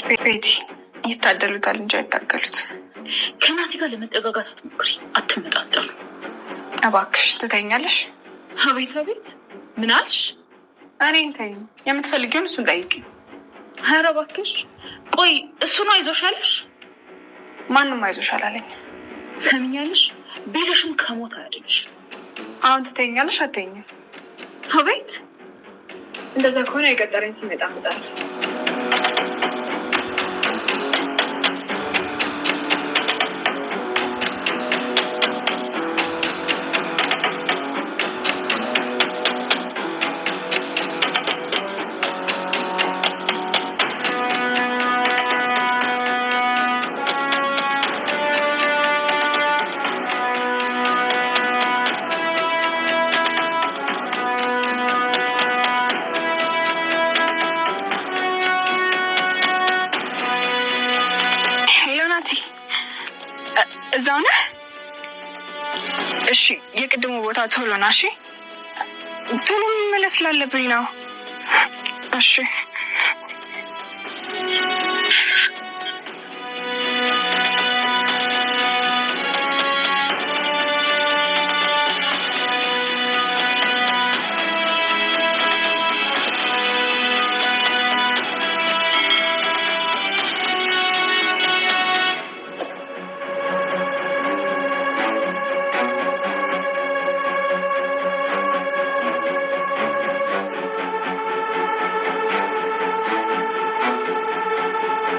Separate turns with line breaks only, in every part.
ቤቲ ይታደሉታል እንጂ አይታገሉት።
ከናቲ ጋር ለመጠጋጋት አትሞክሪ፣ አትመጣጠኑ።
እባክሽ ትተኛለሽ?
አቤት አቤት፣ ምን አልሽ?
እኔን ተይኝ፣ የምትፈልጊውን እሱን ጠይቂ።
ኧረ እባክሽ ቆይ፣ እሱ ነው አይዞሽ ያለሽ?
ማንም አይዞሽ አላለኝ።
ሰሚኛለሽ? ቢልሽም ከሞት አያድንሽ።
አሁን ትተኛለሽ አትተኝም?
አቤት፣
እንደዛ ከሆነ የቀጠረኝ ሲመጣ እመጣለሁ። እዛው ነህ? እሺ፣ የቅድሙ ቦታ ቶሎ ና። እሺ፣ ቶሎ መመለስ ስላለብኝ ነው። እሺ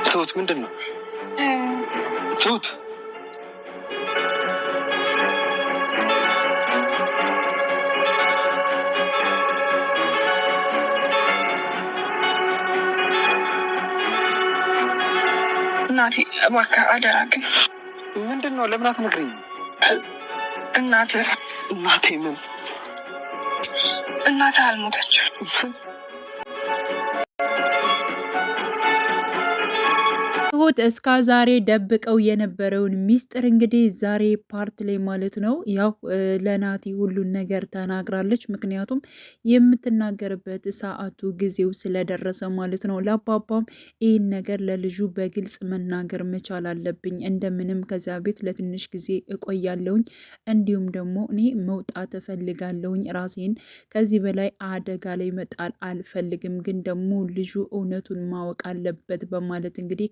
ትሁት ምንድን ነው? ትሁት
እናቴ እባክህ አደራ። ግን
ምንድን ነው? ለምን አትነግሪኝ?
እናቴ
ምን?
እናትህ አልሞተችም።
ትሁት እስከ ዛሬ ደብቀው የነበረውን ሚስጥር እንግዲህ ዛሬ ፓርት ላይ ማለት ነው ያው ለናቲ ሁሉን ነገር ተናግራለች። ምክንያቱም የምትናገርበት ሰዓቱ ጊዜው ስለደረሰ ማለት ነው። ለአባባም ይህን ነገር ለልጁ በግልጽ መናገር መቻል አለብኝ፣ እንደምንም ከዚያ ቤት ለትንሽ ጊዜ እቆያለሁኝ፣ እንዲሁም ደግሞ እኔ መውጣት እፈልጋለሁኝ፣ ራሴን ከዚህ በላይ አደጋ ላይ መጣል አልፈልግም፣ ግን ደግሞ ልጁ እውነቱን ማወቅ አለበት በማለት እንግዲህ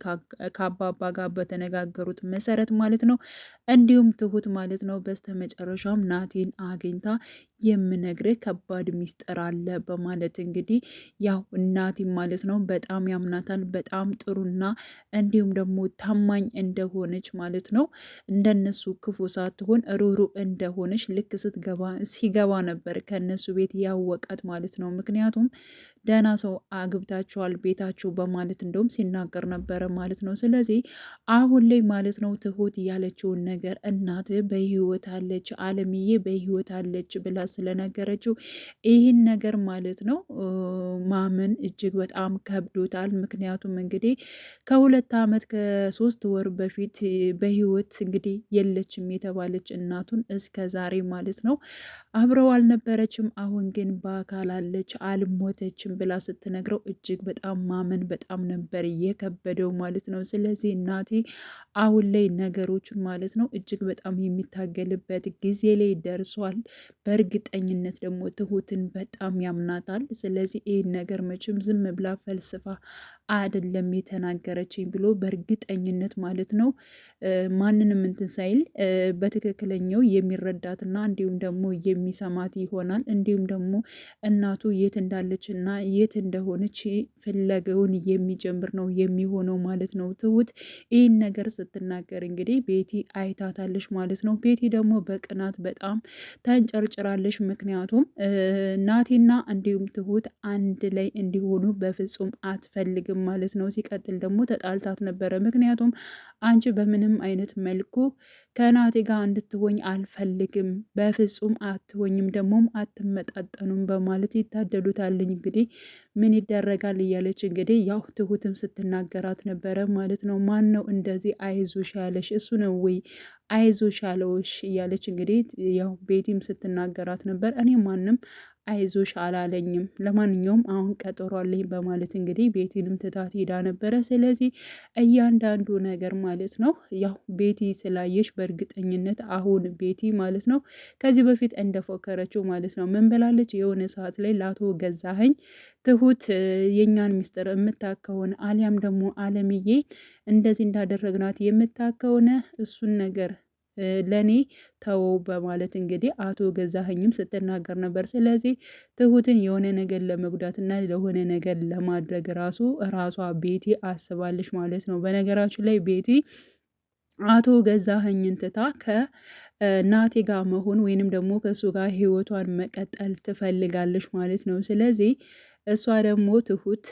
ከአባባ ጋር በተነጋገሩት መሰረት ማለት ነው። እንዲሁም ትሁት ማለት ነው በስተመጨረሻም ናቲን አግኝታ የምነግርህ ከባድ ሚስጥር አለ በማለት እንግዲህ ያው ናቲን ማለት ነው በጣም ያምናታል። በጣም ጥሩና እንዲሁም ደግሞ ታማኝ እንደሆነች ማለት ነው። እንደነሱ ክፉ ሳትሆን ሩሩ እንደሆነች ልክ ሲገባ ነበር ከነሱ ቤት ያወቃት ማለት ነው። ምክንያቱም ደህና ሰው አግብታችኋል ቤታችሁ በማለት እንደውም ሲናገር ነበረ ማለት ነው። ስለዚህ አሁን ላይ ማለት ነው ትሁት ያለችውን ነገር እናትህ በህይወት አለች፣ አለምዬ በህይወት አለች ብላ ስለነገረችው ይህን ነገር ማለት ነው ማመን እጅግ በጣም ከብዶታል። ምክንያቱም እንግዲህ ከ2 ዓመት ከ3 ወር በፊት በህይወት እንግዲህ የለችም የተባለች እናቱን እስከ ዛሬ ማለት ነው አብረው አልነበረችም። አሁን ግን በአካል አለች አልሞተችም ብላ ስትነግረው እጅግ በጣም ማመን በጣም ነበር የከበደው ማለት ነው። ስለዚህ እናቴ አሁን ላይ ነገሮችን ማለት ነው እጅግ በጣም የሚታገልበት ጊዜ ላይ ደርሷል። በእርግጠኝነት ደግሞ ትሁትን በጣም ያምናታል። ስለዚህ ይህን ነገር መቼም ዝም ብላ ፈልስፋ አይደለም የተናገረችኝ ብሎ በእርግጠኝነት ማለት ነው ማንንም እንትን ሳይል በትክክለኛው የሚረዳትና እንዲሁም ደግሞ የሚሰማት ይሆናል። እንዲሁም ደግሞ እናቱ የት እንዳለች እና የት እንደሆነች ፍለጋውን የሚጀምር ነው የሚሆነው ማለት ነው። ትሁት ይህን ነገር ስትናገር እንግዲህ ቤቲ አይታታለች ማለት ነው። ቤቲ ደግሞ በቅናት በጣም ተንጨርጭራለች። ምክንያቱም ናቲና እንዲሁም ትሁት አንድ ላይ እንዲሆኑ በፍጹም አትፈልግም ማለት ነው። ሲቀጥል ደግሞ ተጣልታት ነበረ። ምክንያቱም አንቺ በምንም አይነት መልኩ ከናቲ ጋር እንድትሆኝ አልፈልግም፣ በፍጹም አትሆኝም፣ ደግሞም አትመጣጠኑም በማለት ይታደሉታልኝ። እንግዲህ ምን ይደረጋል እያለች እንግዲህ ያው ትሁትም ስትናገራት ነበረ ማለት ነው። ማን ነው እንደዚህ አይዞሽ ያለሽ? እሱ ነው ወይ አይዞሽ ያለውሽ? እያለች እንግዲህ ያው ቤቲም ስትናገራት ነበር። እኔ ማንም አይዞሽ አላለኝም። ለማንኛውም አሁን ቀጠሮ አለኝ በማለት እንግዲህ ቤቲንም ትታት ሄዳ ነበረ። ስለዚህ እያንዳንዱ ነገር ማለት ነው ያው ቤቲ ስላየሽ በእርግጠኝነት አሁን ቤቲ ማለት ነው ከዚህ በፊት እንደፎከረችው ማለት ነው ምን ብላለች? የሆነ ሰዓት ላይ ለአቶ ገዛኸኝ ትሁት የእኛን ሚስጥር የምታከውን አሊያም ደግሞ አለምዬ እንደዚህ እንዳደረግናት የምታከውነ እሱን ነገር ለኔ ተወው በማለት እንግዲህ አቶ ገዛኸኝም ስትናገር ነበር። ስለዚህ ትሁትን የሆነ ነገር ለመጉዳት እና ለሆነ ነገር ለማድረግ ራሷ ቤቲ አስባለች ማለት ነው። በነገራችን ላይ ቤቲ አቶ ገዛኸኝን ትታ ከናቴ ጋር መሆን ወይንም ደግሞ ከእሱ ጋር ህይወቷን መቀጠል ትፈልጋለች ማለት ነው። ስለዚህ እሷ ደግሞ ትሁት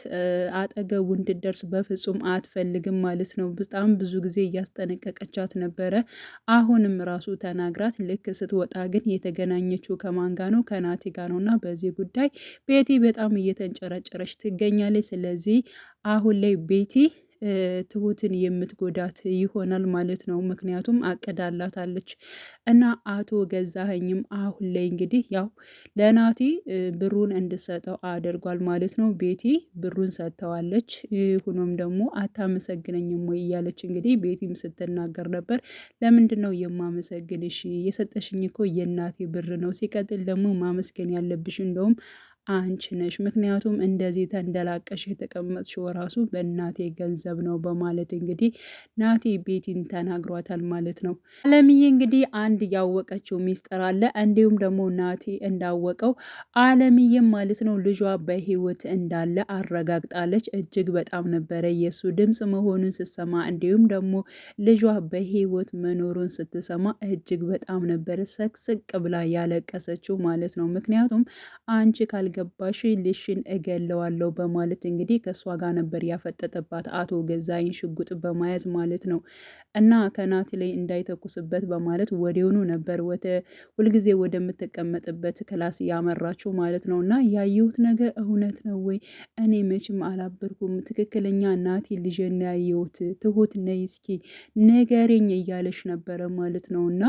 አጠገቡ እንድደርስ በፍጹም አትፈልግም ማለት ነው። በጣም ብዙ ጊዜ እያስጠነቀቀቻት ነበረ። አሁንም ራሱ ተናግራት ልክ ስትወጣ ግን የተገናኘችው ከማን ጋ ነው? ከናቴ ጋ ነው። እና በዚህ ጉዳይ ቤቲ በጣም እየተንጨረጨረች ትገኛለች። ስለዚህ አሁን ላይ ቤቲ ትሁትን የምትጎዳት ይሆናል ማለት ነው። ምክንያቱም አቅዳላታለች እና አቶ ገዛኸኝም አሁን ላይ እንግዲህ ያው ለናቲ ብሩን እንድሰጠው አድርጓል ማለት ነው። ቤቲ ብሩን ሰጥተዋለች። ሆኖም ደግሞ አታመሰግነኝም ወይ እያለች እንግዲህ ቤቲም ስትናገር ነበር። ለምንድን ነው የማመሰግንሽ? የሰጠሽኝ እኮ የእናቴ ብር ነው። ሲቀጥል ደግሞ ማመስገን ያለብሽ እንደውም አንቺ ነሽ። ምክንያቱም እንደዚህ ተንደላቀሽ የተቀመጥሽው ራሱ በእናቴ ገንዘብ ነው በማለት እንግዲህ ናቲ ቤቲን ተናግሯታል ማለት ነው። አለምዬ እንግዲህ አንድ ያወቀችው ሚስጥር አለ። እንዲሁም ደግሞ ናቲ እንዳወቀው አለምዬም ማለት ነው ልጇ በህይወት እንዳለ አረጋግጣለች። እጅግ በጣም ነበረ የእሱ ድምፅ መሆኑን ስትሰማ እንዲሁም ደግሞ ልጇ በህይወት መኖሩን ስትሰማ እጅግ በጣም ነበረ ሰቅስቅ ብላ ያለቀሰችው ማለት ነው። ምክንያቱም አንቺ ካልገባሽ ልሽን እገለዋለሁ በማለት እንግዲህ ከእሷ ጋር ነበር ያፈጠጠባት አቶ ገዛኸኝ ሽጉጥ በመያዝ ማለት ነው። እና ከናቲ ላይ እንዳይተኩስበት በማለት ወዲያውኑ ነበር ሁልጊዜ ወደምትቀመጥበት ክላስ ያመራችው ማለት ነው። እና ያየሁት ነገር እውነት ነው ወይ? እኔ መቼም አላበርኩም። ትክክለኛ ናቲ ልጄን ያየሁት። ትሁት ነይ እስኪ ንገሪኝ እያለች ነበረ ማለት ነው። እና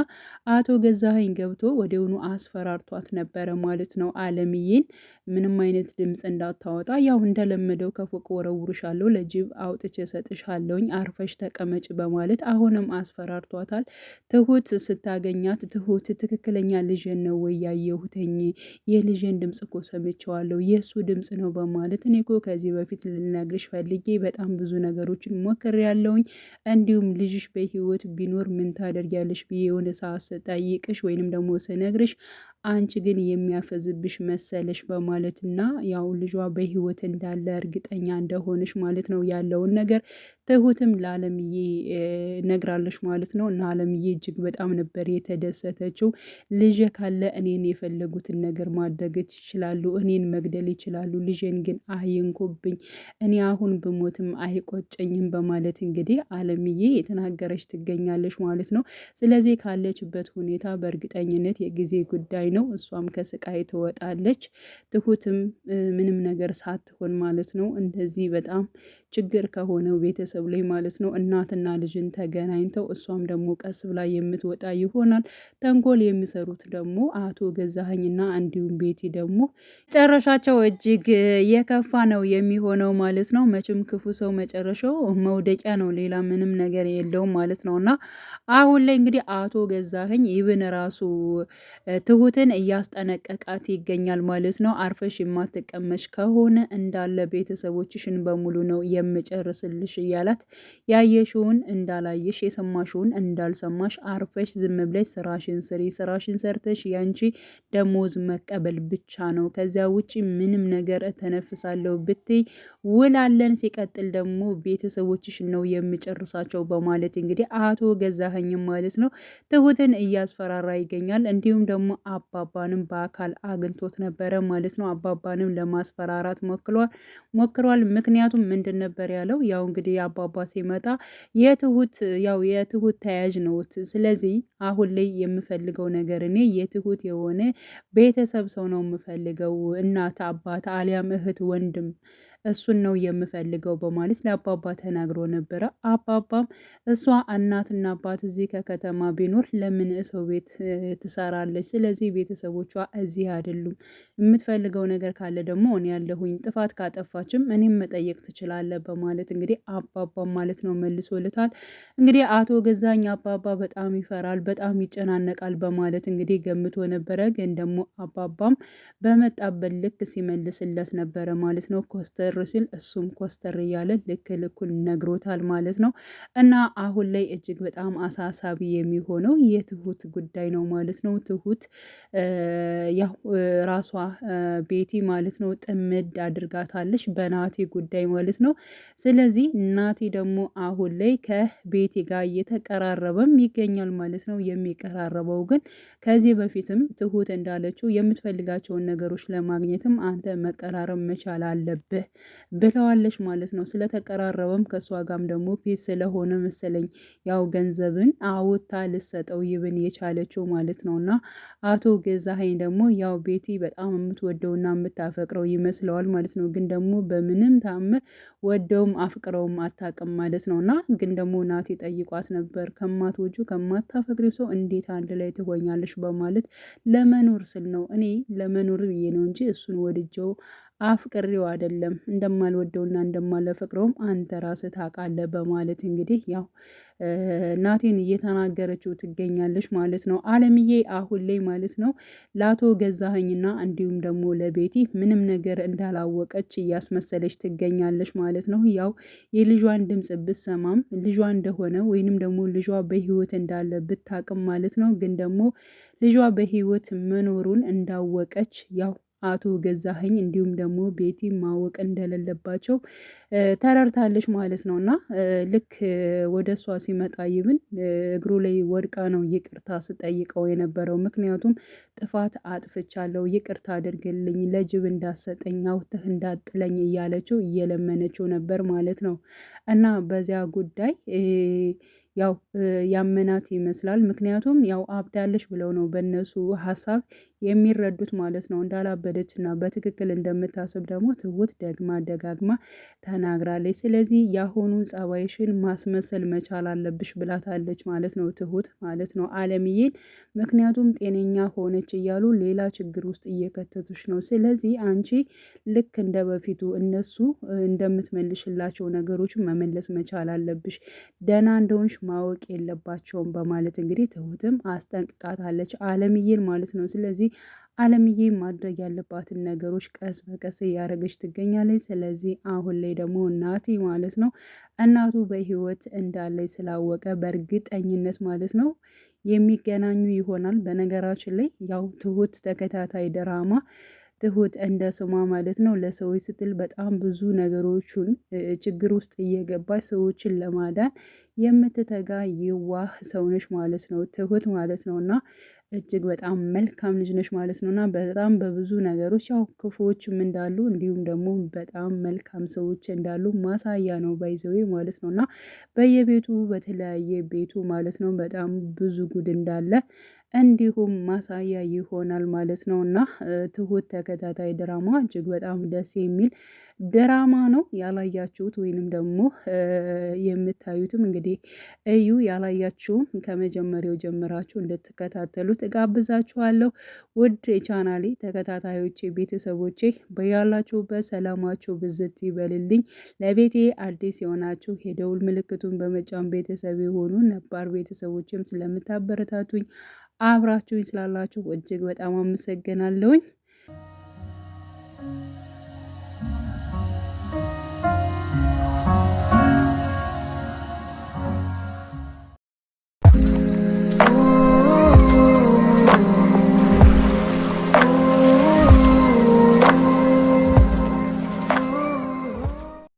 አቶ ገዛኸኝ ገብቶ ወዲያውኑ አስፈራርቷት ነበረ ማለት ነው አለምዬን ምንም አይነት ድምፅ እንዳታወጣ፣ ያው እንደለመደው ከፎቅ ወረውርሻለሁ፣ ለጅብ አውጥቼ ሰጥሻለሁኝ፣ አርፈሽ ተቀመጭ በማለት አሁንም አስፈራርቷታል። ትሁት ስታገኛት ትሁት ትክክለኛ ልጅን ነው ወይ ያየሁትኝ? የልጅን ድምፅ እኮ ሰምቼዋለሁ፣ የእሱ ድምፅ ነው በማለት እኔ እኮ ከዚህ በፊት ልነግርሽ ፈልጌ በጣም ብዙ ነገሮችን ሞክሬያለሁኝ። እንዲሁም ልጅሽ በህይወት ቢኖር ምን ታደርጊያለሽ ብዬ የሆነ ሰዓት ስጠይቅሽ ወይንም ደግሞ ስነግርሽ አንቺ ግን የሚያፈዝብሽ መሰለሽ በማለት እና ያው ልጇ በህይወት እንዳለ እርግጠኛ እንደሆነች ማለት ነው ያለውን ነገር ትሁትም ለአለምዬ ነግራለች ማለት ነው። እና አለምዬ እጅግ በጣም ነበር የተደሰተችው። ልጅ ካለ እኔን የፈለጉትን ነገር ማድረግ ይችላሉ፣ እኔን መግደል ይችላሉ፣ ልጄን ግን አይንኩብኝ፣ እኔ አሁን ብሞትም አይቆጨኝም በማለት እንግዲህ አለምዬ የተናገረች ትገኛለች ማለት ነው። ስለዚህ ካለችበት ሁኔታ በእርግጠኝነት የጊዜ ጉዳይ ነው። እሷም ከስቃይ ትወጣለች። ትሁትም ምንም ነገር ሳትሆን ማለት ነው እንደዚህ በጣም ችግር ከሆነው ቤተሰብ ላይ ማለት ነው እናትና ልጅን ተገናኝተው እሷም ደግሞ ቀስ ብላ የምትወጣ ይሆናል። ተንኮል የሚሰሩት ደግሞ አቶ ገዛኸኝና እንዲሁም ቤቲ ደግሞ መጨረሻቸው እጅግ የከፋ ነው የሚሆነው ማለት ነው። መቼም ክፉ ሰው መጨረሻው መውደቂያ ነው፣ ሌላ ምንም ነገር የለውም ማለት ነው። እና አሁን ላይ እንግዲህ አቶ ገዛኸኝ ይብን ራሱ ትሁትን እያስጠነቀቃት ይገኛል ማለት ነው። አርፈሽ የማትቀመሽ ከሆነ እንዳለ ቤተሰቦችሽን በሙሉ ነው የምጨርስልሽ እያላት፣ ያየሽውን እንዳላየሽ የሰማሽውን እንዳልሰማሽ አርፈሽ ዝም ብለሽ ስራሽን ስሪ፣ ስራሽን ሰርተሽ ያንቺ ደሞዝ መቀበል ብቻ ነው። ከዚያ ውጪ ምንም ነገር እተነፍሳለሁ ብትይ ውላለን። ሲቀጥል ደግሞ ቤተሰቦችሽን ነው የምጨርሳቸው በማለት እንግዲህ አቶ ገዛኸኝም ማለት ነው ትሁትን እያስፈራራ ይገኛል። እንዲሁም ደግሞ አባባንም በአካል አግኝቶት ነበረ ማለት ነው። አባባንም ለማስፈራራት ሞክሯል። ምክንያቱም ምንድን ነበር ያለው? ያው እንግዲህ አባባ ሲመጣ የትሁት ተያዥ ነውት። ስለዚህ አሁን ላይ የምፈልገው ነገር እኔ የትሁት የሆነ ቤተሰብ ሰው ነው የምፈልገው፣ እናት፣ አባት አሊያም እህት፣ ወንድም እሱን ነው የምፈልገው በማለት ለአባባ ተናግሮ ነበረ። አባባም እሷ እናትና አባት እዚህ ከከተማ ቢኖር ለምን ሰው ቤት ትሰራለች? ስለዚህ ቤተሰቦቿ እዚህ አይደሉም። የምትፈልገው ነገር ካለ ደግሞ እኔ ያለሁኝ፣ ጥፋት ካጠፋችም እኔም መጠየቅ ትችላለህ በማለት እንግዲህ አባባ ማለት ነው መልሶልታል። እንግዲህ አቶ ገዛኝ አባባ በጣም ይፈራል፣ በጣም ይጨናነቃል በማለት እንግዲህ ገምቶ ነበረ። ግን ደግሞ አባባም በመጣበት ልክ ሲመልስለት ነበረ ማለት ነው። ኮስተር ሲል እሱም ኮስተር እያለ ልክ ልኩን ነግሮታል ማለት ነው። እና አሁን ላይ እጅግ በጣም አሳሳቢ የሚሆነው የትሁት ጉዳይ ነው ማለት ነው። ትሁት ያው ራሷ ቤቲ ማለት ነው ጥምድ አድርጋታለች በናቲ ጉዳይ ማለት ነው። ስለዚህ ናቲ ደግሞ አሁን ላይ ከቤቲ ጋር እየተቀራረበም ይገኛል ማለት ነው። የሚቀራረበው ግን ከዚህ በፊትም ትሁት እንዳለችው የምትፈልጋቸውን ነገሮች ለማግኘትም አንተ መቀራረብ መቻል አለብህ ብለዋለች ማለት ነው። ስለተቀራረበም ከእሷ ጋርም ደግሞ ፒስ ስለሆነ መሰለኝ ያው ገንዘብን አውጥታ ልሰጠው ይብን የቻለችው ማለት ነው። እና አቶ ገዛኸኝ ደግሞ ያው ቤቲ በጣም የምትወደውና የምታፈቅረው ይመስለዋል ማለት ነው። ግን ደግሞ በምንም ታምር ወደውም አፍቅረውም አታውቅም ማለት ነው። እና ግን ደግሞ ናቲ ጠይቋት ነበር ከማትወጁ ከማታፈቅሪው ሰው እንዴት አንድ ላይ ትሆኛለሽ በማለት ለመኖር ስል ነው፣ እኔ ለመኖር ብዬ ነው እንጂ እሱን ወድጀው አፍቅሬው አይደለም፣ እንደማልወደውና እንደማላፈቅረውም አንተ ራስህ ታውቃለህ በማለት እንግዲህ ያው ናቲን እየተናገረችው ትገኛለች ማለት ነው። አለምዬ አሁን ላይ ማለት ነው ለአቶ ገዛኸኝና እንዲሁም ደግሞ ለቤቲ ምንም ነገር እንዳላወቀች እያስመሰለች ትገኛለች ማለት ነው። ያው የልጇን ድምጽ ብሰማም ልጇ እንደሆነ ወይንም ደግሞ ልጇ በህይወት እንዳለ ብታቅም ማለት ነው። ግን ደግሞ ልጇ በህይወት መኖሩን እንዳወቀች ያው አቶ ገዛኸኝ እንዲሁም ደግሞ ቤቲ ማወቅ እንደሌለባቸው ተረድታለች ማለት ነው። እና ልክ ወደ እሷ ሲመጣ ይብን እግሩ ላይ ወድቃ ነው ይቅርታ ስጠይቀው የነበረው። ምክንያቱም ጥፋት አጥፍቻለሁ፣ ይቅርታ አድርግልኝ፣ ለጅብ እንዳሰጠኝ አውጥተህ እንዳጥለኝ እያለችው እየለመነችው ነበር ማለት ነው። እና በዚያ ጉዳይ ያው ያመናት ይመስላል። ምክንያቱም ያው አብዳለች ብለው ነው በእነሱ ሀሳብ የሚረዱት ማለት ነው። እንዳላበደች እና በትክክል እንደምታስብ ደግሞ ትሁት ደግማ ደጋግማ ተናግራለች። ስለዚህ የአሁኑን ጸባይሽን ማስመሰል መቻል አለብሽ ብላታለች ማለት ነው ትሁት ማለት ነው አለምዬን። ምክንያቱም ጤነኛ ሆነች እያሉ ሌላ ችግር ውስጥ እየከተቱሽ ነው። ስለዚህ አንቺ ልክ እንደ በፊቱ እነሱ እንደምትመልሽላቸው ነገሮችን መመለስ መቻል አለብሽ፣ ደህና እንደሆንሽ ማወቅ የለባቸውም በማለት እንግዲህ ትሁትም አስጠንቅቃታለች አለምዬን ማለት ነው። ስለዚህ አለምዬ ማድረግ ያለባትን ነገሮች ቀስ በቀስ እያደረገች ትገኛለች። ስለዚህ አሁን ላይ ደግሞ ናቲ ማለት ነው እናቱ በህይወት እንዳለች ስላወቀ በእርግጠኝነት ማለት ነው የሚገናኙ ይሆናል። በነገራችን ላይ ያው ትሁት ተከታታይ ድራማ ትሁት እንደ ስሟ ማለት ነው ለሰዎች ስትል በጣም ብዙ ነገሮችን ችግር ውስጥ እየገባች ሰዎችን ለማዳን የምትተጋ የዋህ ሰው ነች ማለት ነው ትሁት ማለት ነው። እና እጅግ በጣም መልካም ልጅ ነች ማለት ነው። እና በጣም በብዙ ነገሮች ያው ክፉዎችም እንዳሉ እንዲሁም ደግሞ በጣም መልካም ሰዎች እንዳሉ ማሳያ ነው ባይዘዌ ማለት ነው። እና በየቤቱ በተለያየ ቤቱ ማለት ነው በጣም ብዙ ጉድ እንዳለ እንዲሁም ማሳያ ይሆናል ማለት ነው። እና ትሁት ተከታታይ ድራማ እጅግ በጣም ደስ የሚል ድራማ ነው። ያላያችሁት ወይንም ደግሞ የምታዩትም እንግዲህ እዩ፣ ያላያችሁም ከመጀመሪያው ጀምራችሁ እንድትከታተሉት እጋብዛችኋለሁ። ውድ የቻናሌ ተከታታዮቼ ቤተሰቦቼ በያላችሁበት ሰላማችሁ ብዝት ይበልልኝ። ለቤቴ አዲስ የሆናችሁ የደውል ምልክቱን በመጫን ቤተሰብ የሆኑ ነባር ቤተሰቦችም ስለምታበረታቱኝ አብራችሁኝ ስላላችሁ እጅግ በጣም አመሰግናለሁኝ።